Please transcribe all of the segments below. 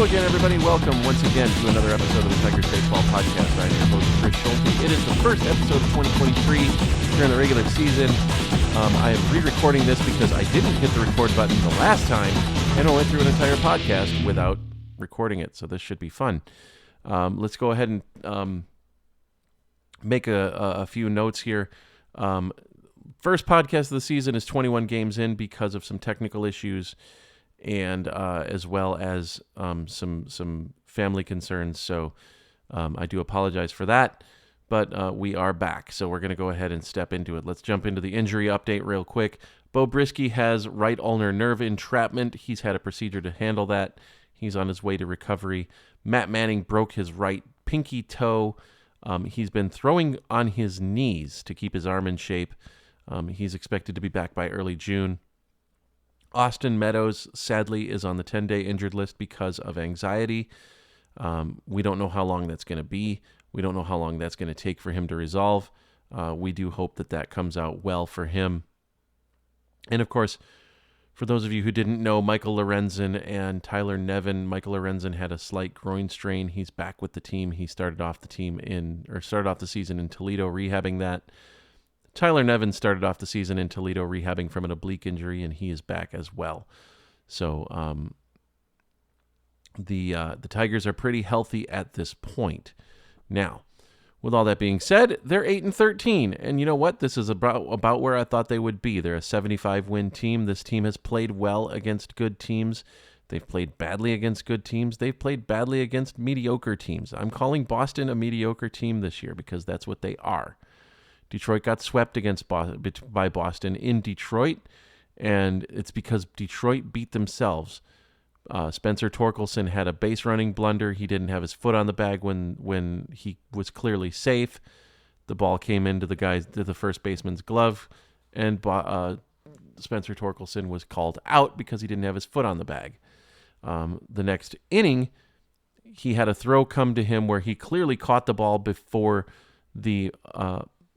Hello again, everybody. Welcome once again to another episode of the Tigers Baseball Podcast. I'm your host, Chris Schulte. It is the first episode of 2023 during the regular season. I am re-recording this because I didn't hit the record button the last time, and I went through an entire podcast without recording it, so this should be fun. Let's go ahead and make a few notes here. First podcast of the season is 21 games in because of some technical issues and as well as some family concerns. So I do apologize for that, but we are back. So we're going to go ahead and step into it. Let's jump into the injury update real quick. Beau Brieske has right ulnar nerve entrapment. He's had a procedure to handle that. He's on his way to recovery. Matt Manning broke his right pinky toe. He's been throwing on his knees to keep his arm in shape. He's expected to be back by early June. Austin Meadows, sadly, is on the 10-day injured list because of anxiety. We don't know how long that's going to be. We don't know how long that's going to take for him to resolve. We do hope that comes out well for him. And, of course, for those of you who didn't know, Michael Lorenzen and Tyler Nevin, Michael Lorenzen had a slight groin strain. He's back with the team. He started off the season in Toledo rehabbing that. Tyler Nevin started off the season in Toledo rehabbing from an oblique injury, and he is back as well. So the Tigers are pretty healthy at this point. Now, with all that being said, they're 8-13, and you know what? This is about where I thought they would be. They're a 75-win team. This team has played well against good teams. They've played badly against good teams. They've played badly against mediocre teams. I'm calling Boston a mediocre team this year because that's what they are. Detroit got swept by Boston in Detroit, and it's because Detroit beat themselves. Spencer Torkelson had a base running blunder. He didn't have his foot on the bag when he was clearly safe. The ball came into the first baseman's glove, and Spencer Torkelson was called out because he didn't have his foot on the bag. The next inning, he had a throw come to him where he clearly caught the ball before the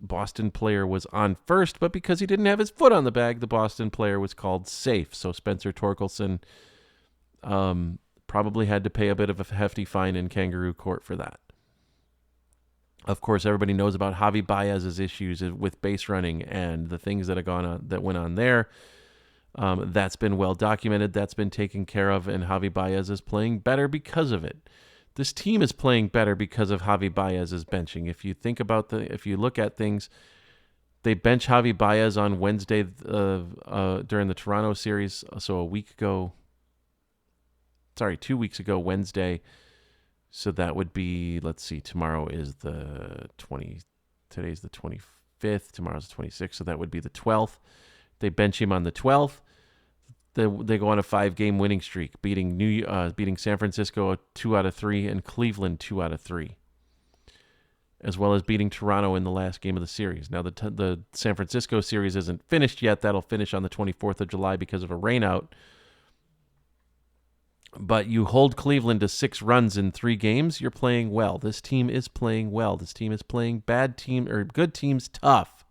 Boston player was on first, but because he didn't have his foot on the bag, the Boston player was called safe. So Spencer Torkelson probably had to pay a bit of a hefty fine in kangaroo court for that. Of course, everybody knows about Javi Baez's issues with base running and the things that went on there. That's been well documented. That's been taken care of, and Javi Baez is playing better because of it. This team is playing better because of Javi Baez's benching. If you look at things, they bench Javi Baez on Wednesday during the Toronto series. So 2 weeks ago, Wednesday. So that would be, let's see, tomorrow is today's the 25th, tomorrow's the 26th. So that would be the 12th. They bench him on the 12th. They go on a 5-game winning streak, beating San Francisco 2 out of 3 and Cleveland 2 out of 3, as well as beating Toronto in the last game of the series. Now, the San Francisco series isn't finished yet. That'll finish on the 24th of July because of a rainout. But you hold Cleveland to 6 runs in 3 games, you're playing well. This team is playing well. This team is playing good teams tough.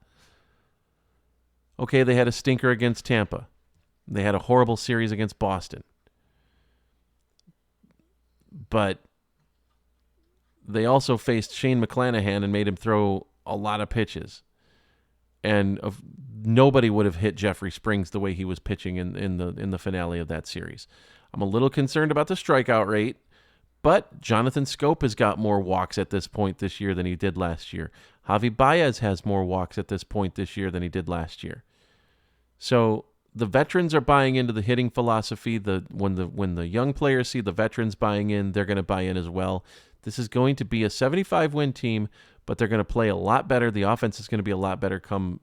Okay, they had a stinker against Tampa. They had a horrible series against Boston. But they also faced Shane McClanahan and made him throw a lot of pitches. And nobody would have hit Jeffrey Springs the way he was pitching in the finale of that series. I'm a little concerned about the strikeout rate, but Jonathan Schoop has got more walks at this point this year than he did last year. Javi Baez has more walks at this point this year than he did last year. So the veterans are buying into the hitting philosophy. When the young players see the veterans buying in, they're going to buy in as well. This is going to be a 75-win team, but they're going to play a lot better. The offense is going to be a lot better come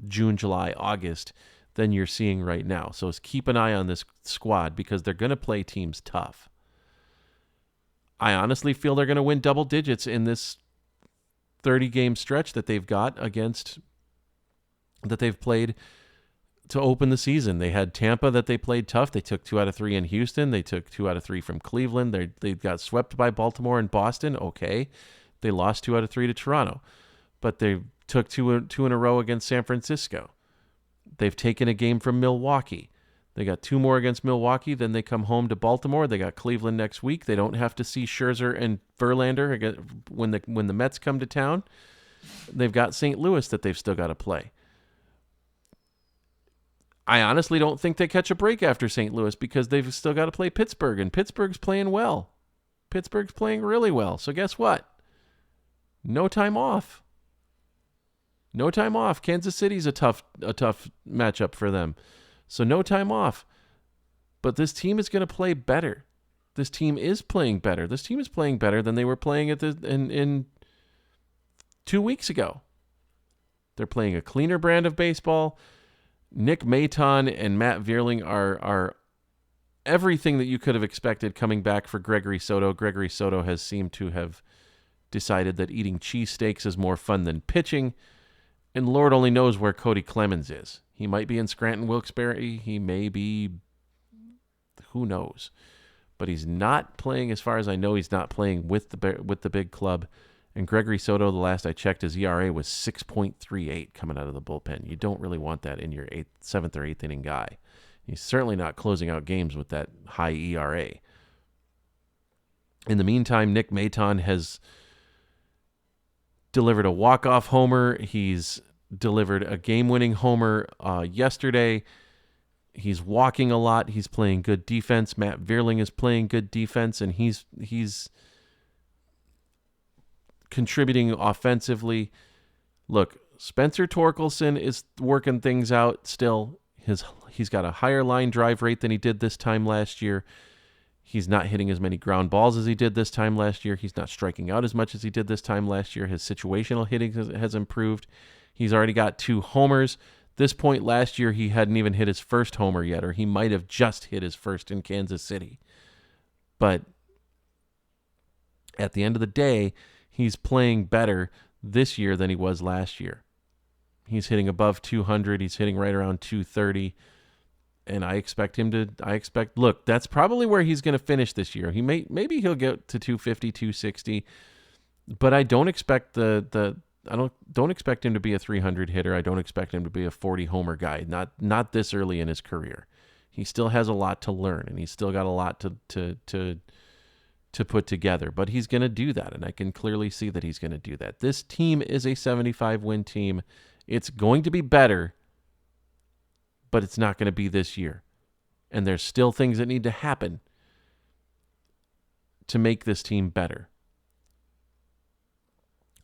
June, July, August than you're seeing right now. So keep an eye on this squad because they're going to play teams tough. I honestly feel they're going to win double digits in this 30-game stretch that they've played to open the season. They had Tampa that they played tough. They took 2 out of 3 in Houston. They took 2 out of 3 from Cleveland. They got swept by Baltimore and Boston. Okay. They lost 2 out of 3 to Toronto. But they took two in a row against San Francisco. They've taken a game from Milwaukee. They got 2 more against Milwaukee. Then they come home to Baltimore. They got Cleveland next week. They don't have to see Scherzer and Verlander when the Mets come to town. They've got St. Louis that they've still got to play. I honestly don't think they catch a break after St. Louis because they've still got to play Pittsburgh, and Pittsburgh's playing well. Pittsburgh's playing really well. So guess what? No time off. No time off. Kansas City's a tough matchup for them. So no time off. But this team is going to play better. This team is playing better. This team is playing better than they were playing in 2 weeks ago. They're playing a cleaner brand of baseball. Nick Maton and Matt Vierling are everything that you could have expected coming back for Gregory Soto. Gregory Soto has seemed to have decided that eating cheesesteaks is more fun than pitching. And Lord only knows where Cody Clemens is. He might be in Scranton Wilkes-Barre. He may be, who knows. But he's not playing, as far as I know, he's not playing with the big club. And Gregory Soto, the last I checked, his ERA was 6.38 coming out of the bullpen. You don't really want that in your 7th or 8th inning guy. He's certainly not closing out games with that high ERA. In the meantime, Nick Maton has delivered a walk-off homer. He's delivered a game-winning homer yesterday. He's walking a lot. He's playing good defense. Matt Vierling is playing good defense, and he's contributing offensively. Look, Spencer Torkelson is working things out still. He's got a higher line drive rate than he did this time last year. He's not hitting as many ground balls as he did this time last year. He's not striking out as much as he did this time last year. His situational hitting has improved. He's already got 2 homers. This point last year, he hadn't even hit his first homer yet, or he might have just hit his first in Kansas City. But at the end of the day, he's playing better this year than he was last year. He's hitting above 200. He's hitting right around 230. And look, that's probably where he's going to finish this year. Maybe he'll get to 250, 260, but I don't expect I don't expect him to be a 300 hitter. I don't expect him to be a 40 homer guy. Not this early in his career. He still has a lot to learn, and he's still got a lot to put together. But he's going to do that, and I can clearly see that he's going to do that. This team is a 75-win team. It's going to be better, but it's not going to be this year. And there's still things that need to happen to make this team better.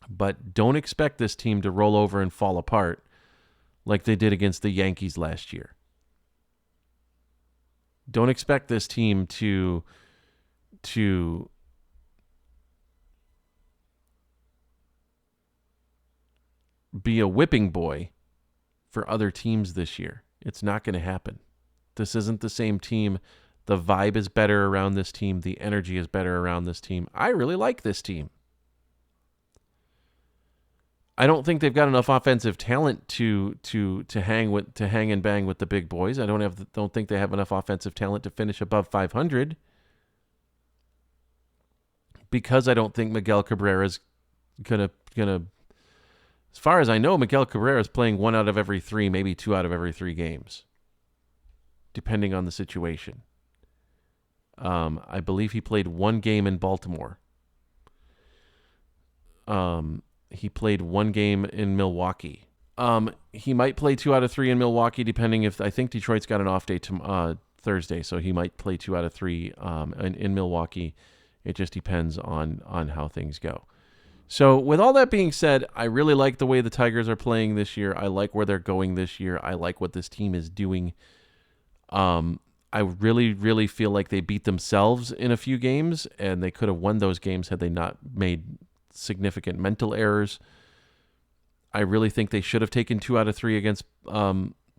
But don't expect this team to roll over and fall apart like they did against the Yankees last year. Don't expect this team to be a whipping boy for other teams this year. It's not going to happen. This isn't the same team. The vibe is better around this team. The energy is better around this team. I really like this team. I don't think they've got enough offensive talent to hang and bang with the big boys. I don't think they have enough offensive talent to finish above 500. Because I don't think Miguel Cabrera's gonna. As far as I know, Miguel Cabrera is playing 1 out of every 3, maybe 2 out of every 3 games, depending on the situation. I believe he played 1 game in Baltimore. He played 1 game in Milwaukee. He might play 2 out of 3 in Milwaukee, depending I think Detroit's got an off day Thursday, so he might play 2 out of 3 in Milwaukee. It just depends on how things go. So with all that being said, I really like the way the Tigers are playing this year. I like where they're going this year. I like what this team is doing. I really, really feel like they beat themselves in a few games, and they could have won those games had they not made significant mental errors. I really think they should have taken 2 out of 3 against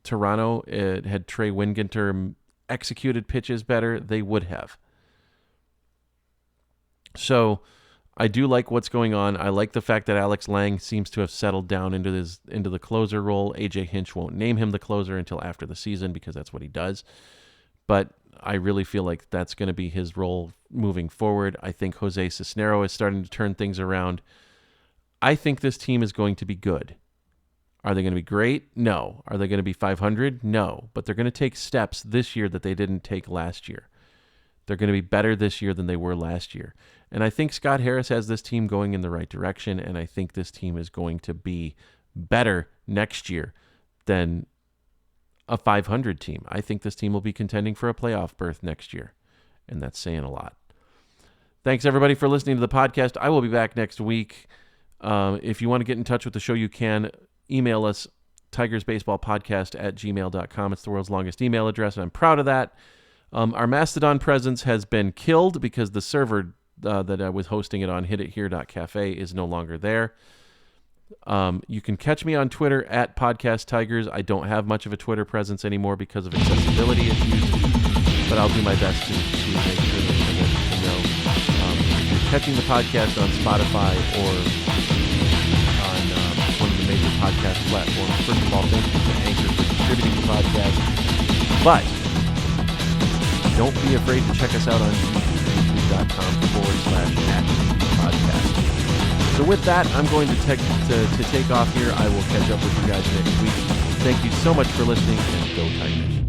Toronto. Had Trey Wingenter executed pitches better, they would have. So I do like what's going on. I like the fact that Alex Lang seems to have settled down into the closer role. AJ Hinch won't name him the closer until after the season because that's what he does. But I really feel like that's going to be his role moving forward. I think Jose Cisnero is starting to turn things around. I think this team is going to be good. Are they going to be great? No. Are they going to be 500? No. But they're going to take steps this year that they didn't take last year. They're going to be better this year than they were last year. And I think Scott Harris has this team going in the right direction, and I think this team is going to be better next year than a 500 team. I think this team will be contending for a playoff berth next year, and that's saying a lot. Thanks, everybody, for listening to the podcast. I will be back next week. If you want to get in touch with the show, you can email us, tigersbaseballpodcast@gmail.com. It's the world's longest email address, and I'm proud of that. Our Mastodon presence has been killed because the server that I was hosting it on, hitithere.cafe, is no longer there. You can catch me on Twitter @PodcastTigers. I don't have much of a Twitter presence anymore because of accessibility issues, but I'll do my best to make sure that you know. If you're catching the podcast on Spotify or on one of the major podcast platforms, first of all, thank you to Anchor for distributing the podcast. But don't be afraid to check us out on youtube.com/@podcast. So with that, I'm going to take off here. I will catch up with you guys next week. Thank you so much for listening, and go Tigers.